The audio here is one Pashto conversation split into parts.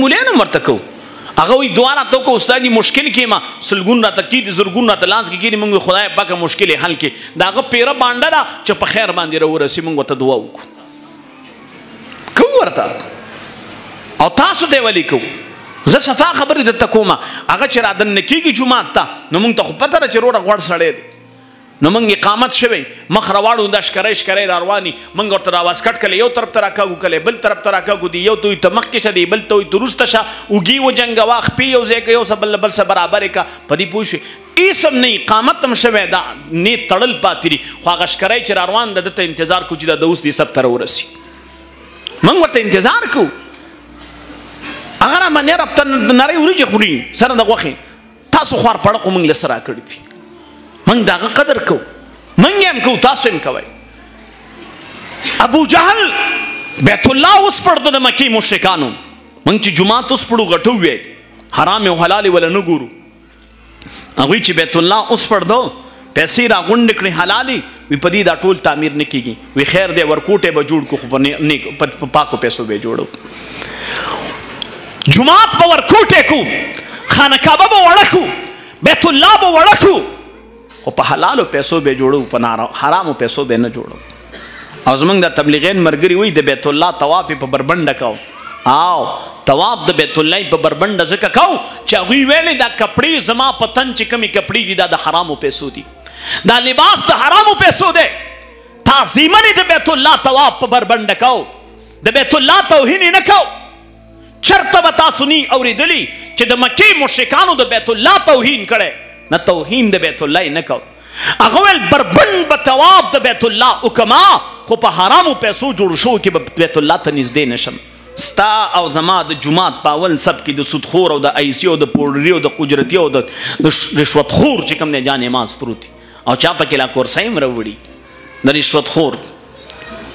مولای نه مرته کو هغه وی دواره تو کو استاد مشکل کې ما سلګون را تکید زرګون را تلانس کې کېږي موږ خدای پاک مشکل حل کې داغه پیره باندې را چې په خیر باندې ورسې موږ ته دعا وکړو کو ورته او تاسو دی ولی کو زه صفا خبرې درته کومه هغه چې را دننه کېږي جومات ته نو موږ ته خو پته ده چې روډه غوړ سړی دی نو موږ اقامت شوی مخ راواړو دا شکرۍ را رواني موږ ورته راواز کټ کله یو طرف ته راکاږو کله بل طرف ته راکاږو دی یو ته وایي ته مخکې شه دی بل ته وایي ته وروسته شه اوږې وجنګوه خپې یو ځای که یو څه بل څه برابرې که په دې پوه شوې ایسم نه اقامت هم شوی دا نه تړل پاتې دي خو هغه شکرۍ چې را روان ده ده ته انتظار کوو چې دا د اوس دې سب ته راورسي موږ ورته انتظار کوو هغه را باندې رابطه نرۍ وریجې خوري سره د غوښې تاسو خوار پړقو موږ له سره کړي دي موږ د هغه قدر کوو موږ هم کوو تاسو هم کوئ ابو جهل بیت الله اوس پړدو د مکې مشرکانو موږ چې جومات اوس پړو غټو وی حرام او حلال ولا نه ګورو هغوی چې بیت الله اوس پړدو پیسې را غونډې کړې حلالې وي په دې دا ټول تعمیر نه کېږي وي خیر دی ورکوټې به جوړ کړو خو په پاکو پیسو به جوړو جماعت به ورکوټې کو خانه کعبه به وړه کو بیت الله به وړه کو خو په حلالو پیسو به جوړو په حرامو پیسو به نه جوړو او زمونږ د تبلیغین ملګري وایي د بیت الله طواف یې په بربنډه کو او طواف د بیت الله په بربنډه ځکه کو چې هغوی ویلې دا کپړې زما په تن چې کومې کپړې دي دا د حرامو پیسو دي دا لباس د حرامو پیسو دی تعظیمن د بیت الله طواف په بربنډه کو د بیت الله توهین نه کو چرته به تاسو نی اورېدلي چې د مکې مشرکانو د بیت الله توهین کړی نه توهین د بیت الله نه کو هغه ویل بربند به طواف د بیت الله وکما خو په حرامو پیسو جوړ شو کې به بیت الله ته نږدې نشم ستا او زما د جومات په اول سب کې د سودخور او د ایسي او د پوډري او د قجرتي او د رشوتخور چې کوم دی جان نماز پروت او چا پکې لا کورسۍ هم راوړي د رشوتخور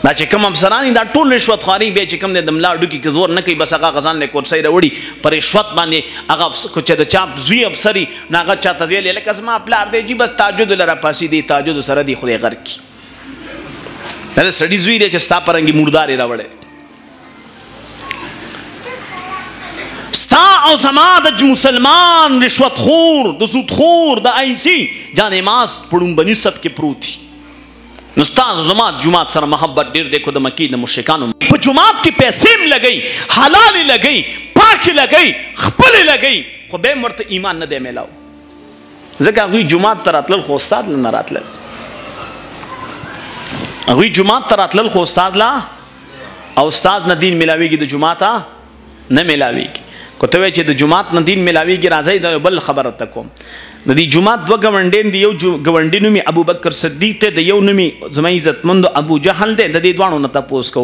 دا چې کوم افسران دا ټول رشوت خواري به چې کوم د ملا ډوکی کې زور نه کوي بس هغه غزان له کورسۍ راوړي پر رشوت باندې هغه چې د چا زوی افسري نه هغه چاته ویل لکه زما پلار دی جی بس تهجد لره پاسې دی تهجد سره دی خدای غر کی دا سړي زوی دی چې ستا پرنګي مردارې راوړي ستا او زما د مسلمان رشوت خور د سود خور د ایسی جان نماز پړومبني سب کې پروتي نو ستاسو زما جماعت سره محبت ډیر دیکھو د مکی د مشرکانو په جماعت کې پیسې لګئی حلال لګئی پاک لګئی خپل لګئی خو به مرته ایمان نه دی میلاو ځکه هغوی جماعت ته راتلل خو استاد نه راتلل هغوی جماعت ته راتلل خو استاد لا او استاد نه دین میلاویږي د جماعت نه میلاویږي کو ته چې د جماعت نه دین میلاویږي راځي د بل خبره ته کوم د دې جماعت دوه ګوندین دی یو ګوندی نومي ابو بکر صدیق ته د یو نومي زما عزتمند ابو جهل دی د دې دوانو نه تاسو کو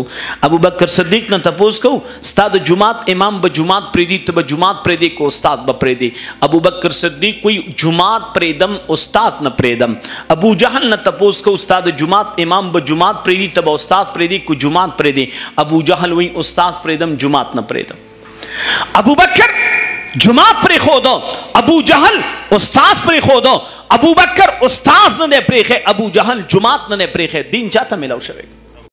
ابو بکر صدیق نه تاسو کو استاد جماعت امام به جماعت پریدي ته به جماعت پریدي کو استاد به پریدي ابو بکر صدیق کوئی جماعت پریدم استاد نه پریدم ابو جهل نه تاسو کو استاد جماعت امام به جماعت پریدي ته به استاد پریدي کو جماعت پریدي ابو جهل وی استاد پریدم جماعت نه پریدم ابو بکر جماعت پر خودو ابو جهل استاد پر خودو ابو بکر استاد نه پریخه ابو جهل جماعت نه پریخه دین چاته ملاو شوی